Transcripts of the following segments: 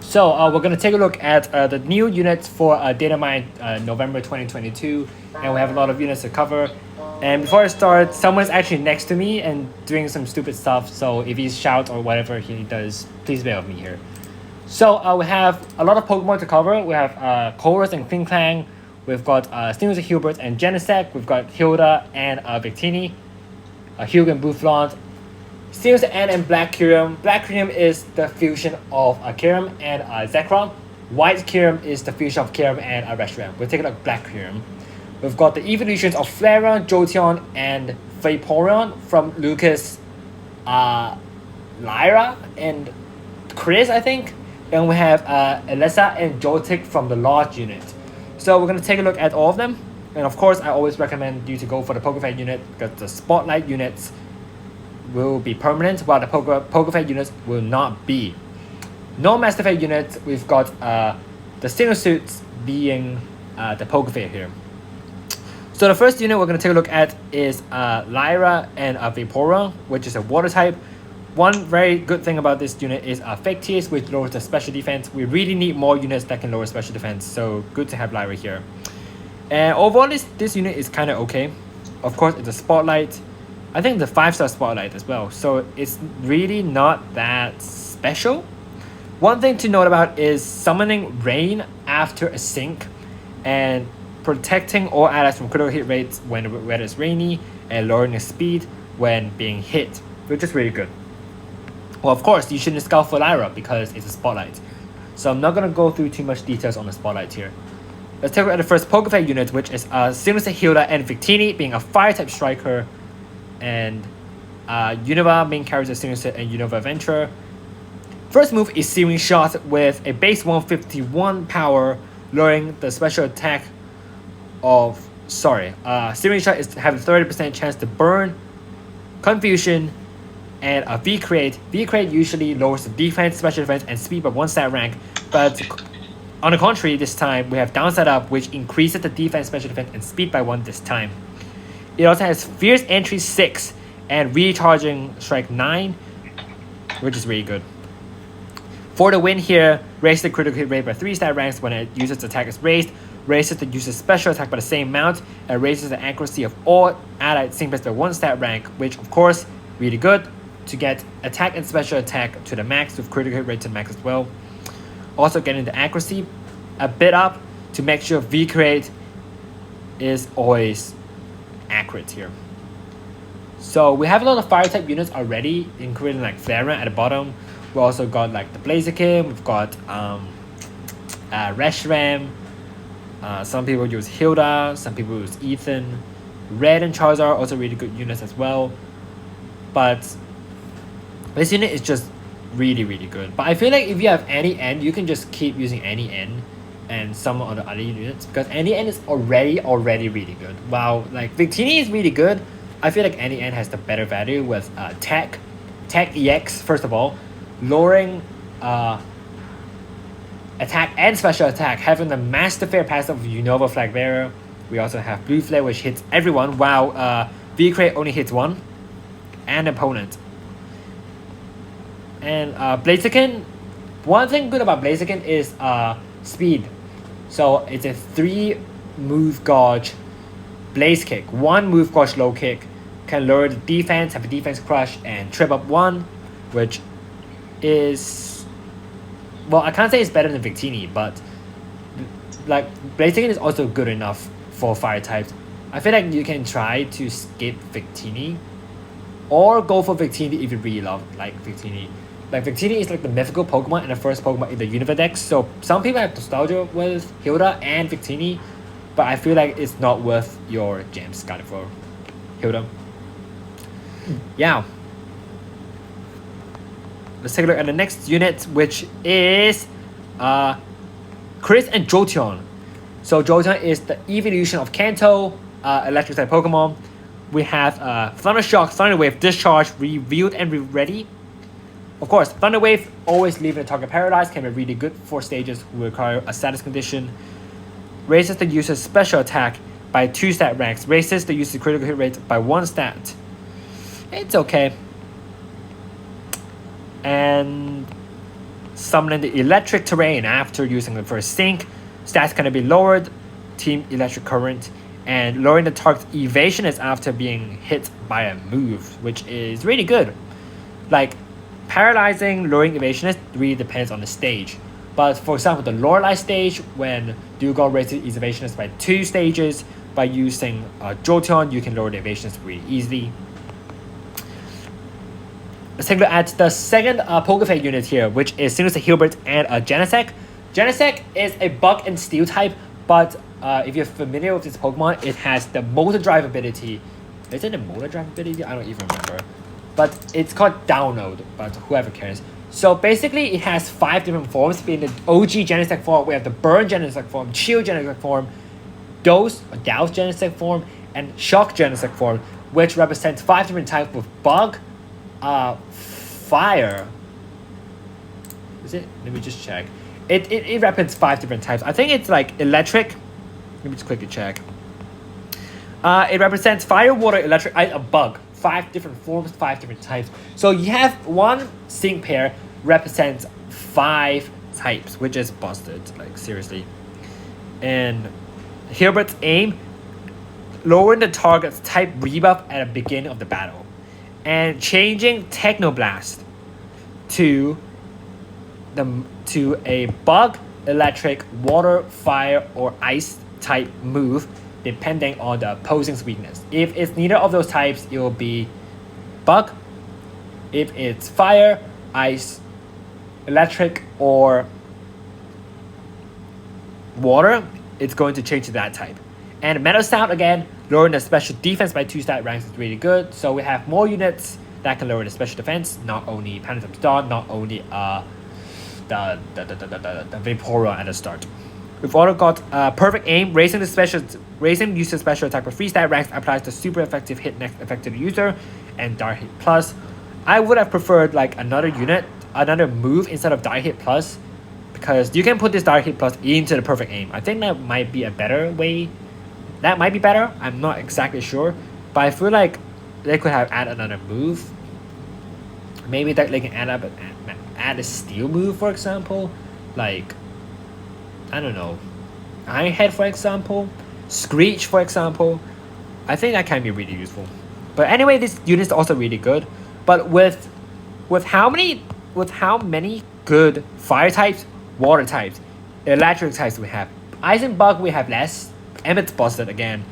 So we're going to take a look at the new units for Datamine November 2022, and we have a lot of units to cover. And before I start, someone's actually next to me and doing some stupid stuff, so if he shouts or whatever he does, please bear with me here. So we have a lot of Pokemon to cover. We have Chorus and Klinklang. We've got Sneasel, Hubert, and Genesect. We've got Hilda and Victini, Hugh and Bouffalant. Sneasel and Black Kyurem. Black Kyurem is the fusion of Kyurem and Zekrom. White Kyurem is the fusion of Kyurem and Reshiram. We'll take a look at Black Kyurem. We've got the evolutions of Flareon, Jolteon, and Vaporeon from Lucas, Lyra, and Chris, I think. And we have Elessa and Joltik from the large unit. So we're going to take a look at all of them. And of course, I always recommend you to go for the Pokefed unit because the Spotlight units will be permanent while the Pokefed units will not be. No Master Fed units, we've got the Single Suits being the Pokefed here. So the first unit we're going to take a look at is Lyra and Vaporeon, which is a water type. One very good thing about this unit is Fake Tears, which lowers the special defense. We really need more units that can lower special defense, so good to have Lyra here. And overall, this unit is kind of okay. Of course, it's a Spotlight. I think the 5-star Spotlight as well, so it's really not that special. One thing to note about is summoning Rain after a sync and protecting all allies from critical hit rates when the weather is rainy and lowering the speed when being hit, which is really good. Well, of course, you shouldn't scout for Lyra because it's a Spotlight. So I'm not going to go through too much details on the Spotlight here. Let's take a look at the first Pokefed unit, which is Sinister Hilda and Victini being a Fire-type striker, and Unova, main character Sinister and Unova Adventure. First move is Searing Shot with a base 151 power, lowering the special attack of... Searing Shot is have a 30% chance to burn, Confusion, and a V-Crate. V-Crate usually lowers the defense, special defense, and speed by 1 stat rank, but on the contrary, this time we have Downside Up, which increases the defense, special defense, and speed by 1 this time. It also has Fierce Entry 6 and Recharging Strike 9, which is really good. For the win here, raise the critical hit rate by 3 stat ranks when a user's attack is raised, raises the user's special attack by the same amount, and raises the accuracy of all allied symbols by 1 stat rank, which of course, really good to get attack and special attack to the max with critical hit rate to the max as well. Also getting the accuracy a bit up to make sure V-Crate is always accurate here. So we have a lot of fire type units already, including like Flareon at the bottom. We also got like the Blaziken, we've got Reshiram, some people use Hilda, some people use Ethan. Red and Charizard also really good units as well. But this unit is just really good. But I feel like if you have any N, you can just keep using any N and some of the other units because any N is already really good. Wow, like Victini is really good. I feel like any N has the better value with Tech EX first of all, lowering attack and special attack, having the Master Fair passive of Unova Flag Bearer. We also have Blue Flare, which hits everyone, while V-Crate only hits one, and opponent. And Blaziken, one thing good about Blaziken is speed. So it's a 3 move gauge Blaze Kick. 1 move gauge low kick can lower the defense, have a defense crush, and trip up 1, which is... Well, I can't say it's better than Victini, but like Blaziken is also good enough for fire types. I feel like you can try to skip Victini or go for Victini if you really love like Victini. Like Victini is like the mythical Pokemon and the first Pokemon in the Unova Dex, so some people have nostalgia with Hilda and Victini, but I feel like it's not worth your gems got it for Hilda. Yeah. Let's take a look at the next unit, which is Chris and Jolteon. So Jolteon is the evolution of Kanto, electric type Pokemon. We have Thunder Shock, Thunder Wave, Discharge, revealed and ready. Of course, Thunder Wave, always leaving the target paralyzed, can be really good for stages who require a status condition. Raises the user's special attack by 2 stat ranks. Raises the user's critical hit rate by 1 stat. It's okay. And summoning the electric terrain after using the first sync. Stats can be lowered, team electric current, and lowering the target's evasionist after being hit by a move, which is really good. Like, paralyzing, lowering evasionist really depends on the stage. But for example, the Lorelei stage, when Dougal raises his evasionist by 2 stages, by using Jolteon, you can lower the evasionist really easily. Let's take a look at the second Pokéfake unit here, which is Sinus Hilbert and Genesect. Genesect is a bug and steel type, but if you're familiar with this Pokemon, it has the motor drive ability. Is it the motor drive ability? I don't even remember. But it's called Download, but whoever cares. So basically, it has 5 different forms, being the OG Genesect form. We have the Burn Genesect form, Chill Genesect form, Douse Genesect form, and Shock Genesect form, which represents 5 different types of bug, fire. Is it? Let me just check. It represents 5 different types. I think it's like electric. Let me just quickly check. It represents fire, water, electric, ice, a bug. 5 different forms, 5 different types. So you have one sync pair represents 5 types, which is busted, like seriously. And Hilbert's aim, lowering the target's type rebuff at the beginning of the battle, and changing Technoblast to a bug, electric, water, fire, or ice type move, depending on the opposing's weakness. If it's neither of those types, it will be bug. If it's fire, ice, electric, or water, it's going to change to that type. And Metal Sound, again, lowering the special defense by 2 stat ranks is really good. So we have more units that can lower the special defense, not only Phantom Star, not only the Vaporeon at the start. We've also got Perfect Aim, raising user special attack by 3 stat ranks, applies the super effective hit next effect to the user, and Dire Hit Plus. I would have preferred like another move instead of Dire Hit Plus, because you can put this Dire Hit Plus into the Perfect Aim. I think that might be a better way. That might be better. I'm not exactly sure, but I feel like they could have added another move. Maybe that they can add a steel move, for example, like, I don't know, Iron Head, for example, Screech, for example. I think that can be really useful. But anyway, this unit is also really good. But with how many good fire types, water types, electric types we have? Ice and Bug we have less. Emmett's busted again.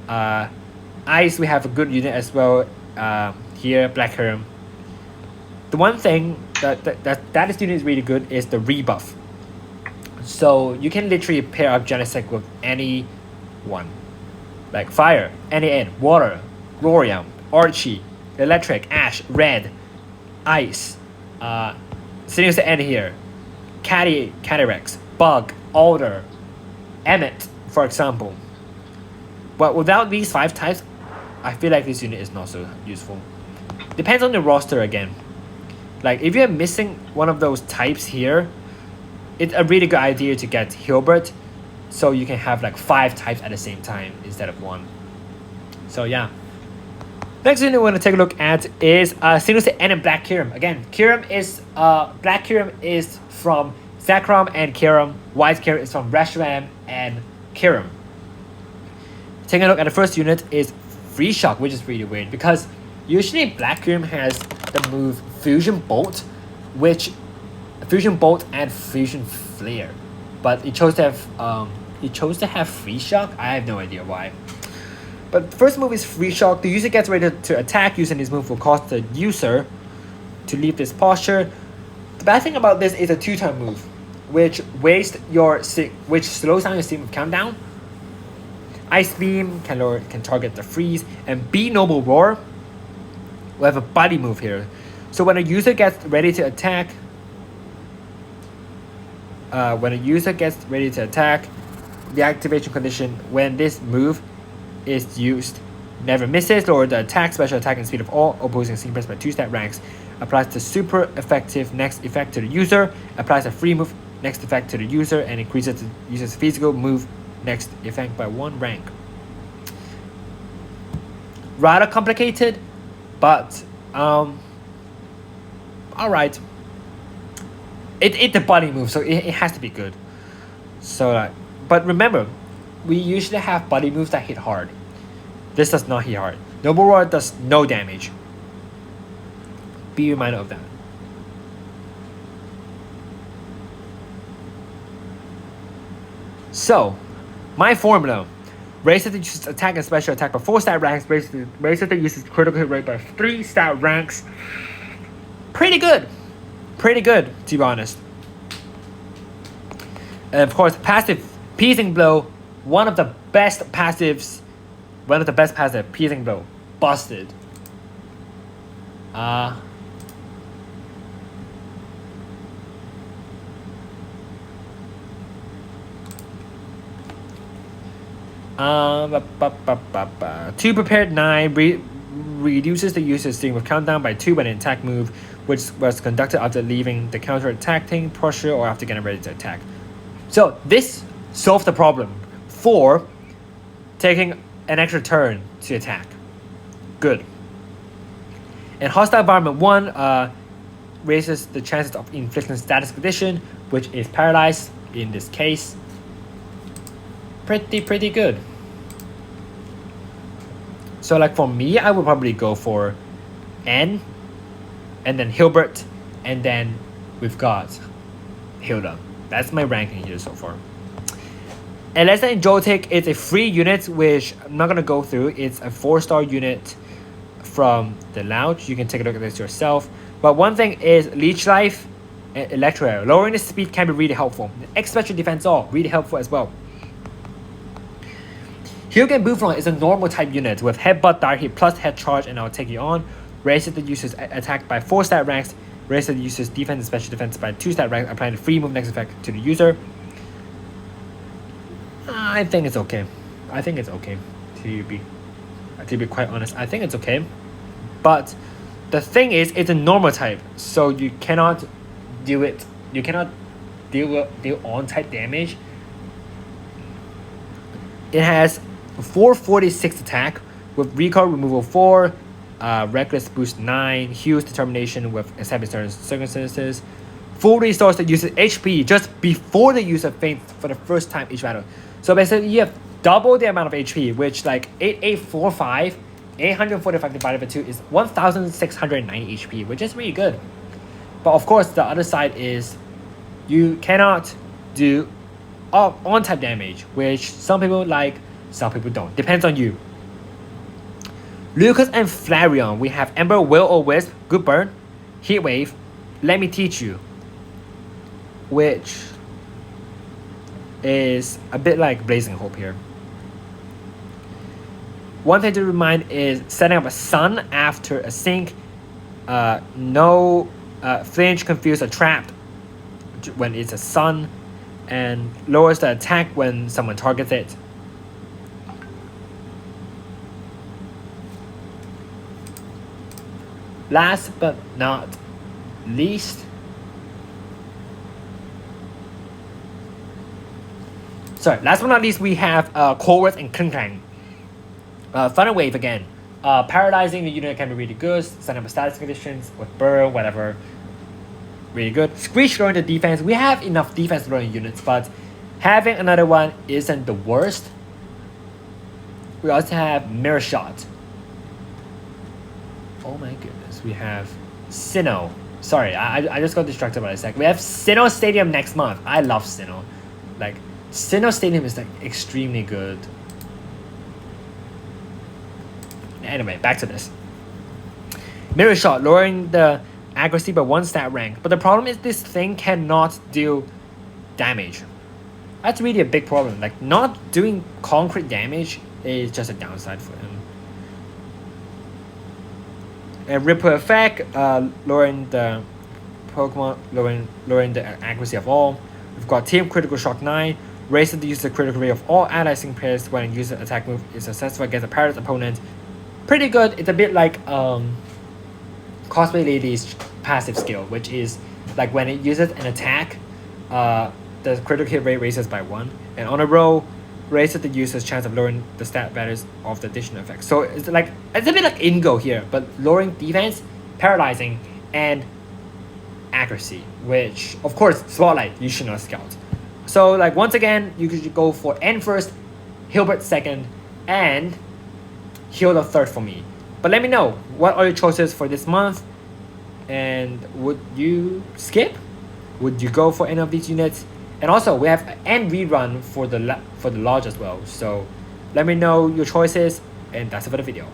Ice we have a good unit as well. Here, Black Herm. The one thing that this unit is really good is the rebuff. So you can literally pair up Genesect with any one. Like Fire, NAN, Water, Glorium, Archie, Electric, Ash, Red, Ice, sitting to end here, Calyrex, Bug, Alder, Emmet, for example. But without these 5 types, I feel like this unit is not so useful. Depends on the roster again. Like if you're missing one of those types here, it's a really good idea to get Hilbert, so you can have like 5 types at the same time instead of 1. So yeah. Next unit we're going to take a look at is Sinus N and Black Kyurem. Again, Black Kyurem is from Zekrom and Kyurem. White Kyurem is from Reshiram and Kyurem. Taking a look at the first unit is Free Shock, which is really weird because usually Black Kyurem has the move Fusion Bolt, which Fusion Bolt and Fusion Flare, but it chose to have Free Shock. I have no idea why. But the first move is Free Shock. The user gets ready to attack. Using this move will cause the user to leave this posture. The bad thing about this is a 2-turn move, which slows down your Steam countdown. Ice Beam can target the freeze, and Be Noble Roar. We have a body move here. So when a user gets ready to attack, the activation condition when this move is used never misses, lower the attack, special attack, and speed of all opposing synchros by 2 stat ranks. Applies the super effective next effect to the user. Applies a free move next effect to the user, and increases the user's physical move next effect by 1 rank. Rather complicated, but alright. It's a body move, so it has to be good. So but remember, we usually have body moves that hit hard. This does not hit hard. Noble Roar does no damage. Be reminded of that. So, my formula. Raises that uses attack and special attack by 4 stat ranks. Raises that uses critical hit rate by 3 stat ranks. Pretty good. Pretty good, to be honest. And of course, passive Piercing Blow. One of the best passives. Piercing Blow. Busted. Two prepared 9 reduces the user's stream of countdown by 2 when an attack move, which was conducted after leaving the counter attacking posture or after getting ready to attack. So this solves the problem for taking an extra turn to attack. Good. And Hostile Environment 1 raises the chances of inflicting status condition, which is paralyzed in this case. Pretty good. So like for me, I would probably go for N, and then Hilbert, and then we've got Hilda. That's my ranking here so far. Elesa and Joltik, it's a free unit, which I'm not going to go through. It's a 4-star unit from the Lounge. You can take a look at this yourself. But one thing is Leech Life and Electro Arrow. Lowering the speed can be really helpful. X Special Defense all, really helpful as well. Hyugen Buffon is a normal type unit with Headbutt, Dire Hit plus Head Charge, and I'll take you on. Raises the user's attack by 4 stat ranks. Raises the user's defense and special defense by 2 stat ranks, applying the free move next effect to the user. I think it's okay. To be quite honest, I think it's okay. But the thing is, it's a normal type, so you cannot do it. You cannot deal on type damage. It has 446 attack with recall removal 4, reckless boost 9, huge determination with established circumstances. Full restores the user's HP just before the user faints for the first time each battle. So basically, you have double the amount of HP, which like 845 divided by 2 is 1,690 HP, which is really good. But of course, the other side is you cannot do on type damage, which some people like, some people don't. Depends on you. Lucas and Flareon, we have Ember, Will or Wisp, Good Burn, Heat Wave, Let Me Teach You, which is a bit like Blazing Hope here. One thing to remind is setting up a Sun after a Sync. No flinch, confuse, or trapped when it's a Sun, and lowers the attack when someone targets it. Last but not least, we have Cold and Kling. Thunder Wave again. Paralyzing the unit can be really good. Setting up status conditions with Burn, whatever. Really good. Screech lowering the defense. We have enough defense lowering units, but having another one isn't the worst. We also have Mirror Shot. Oh my goodness. We have Sinnoh. Sorry, I just got distracted by a sec. We have Sinnoh Stadium next month. I love Sinnoh. Like, Sinnoh Stadium is like extremely good. Anyway, back to this. Mirror Shot, lowering the accuracy by 1 stat rank. But the problem is this thing cannot deal damage. That's really a big problem. Like, not doing concrete damage is just a downside for him. And Ripple Effect, lowering the Pokemon, lowering the accuracy of all. We've got Team Critical Shock 9, raises the user critical rate of all allied sync pairs when a user attack move is successful against a paralyzed opponent. Pretty good. It's a bit like Cosplay Lady's passive skill, which is like when it uses an attack, the critical hit rate raises by 1, and on a roll, raises the user's chance of lowering the stat values of the additional effects. So it's a bit like Ingo here, but lowering defense, paralyzing, and accuracy, which of course Spotlight you should not scout. So like once again, you could go for N first, Hilbert second, and Hilda third for me. But let me know, what are your choices for this month? And would you skip? Would you go for any of these units? And also we have an rerun for the lodge as well. So let me know your choices, and that's it for the video.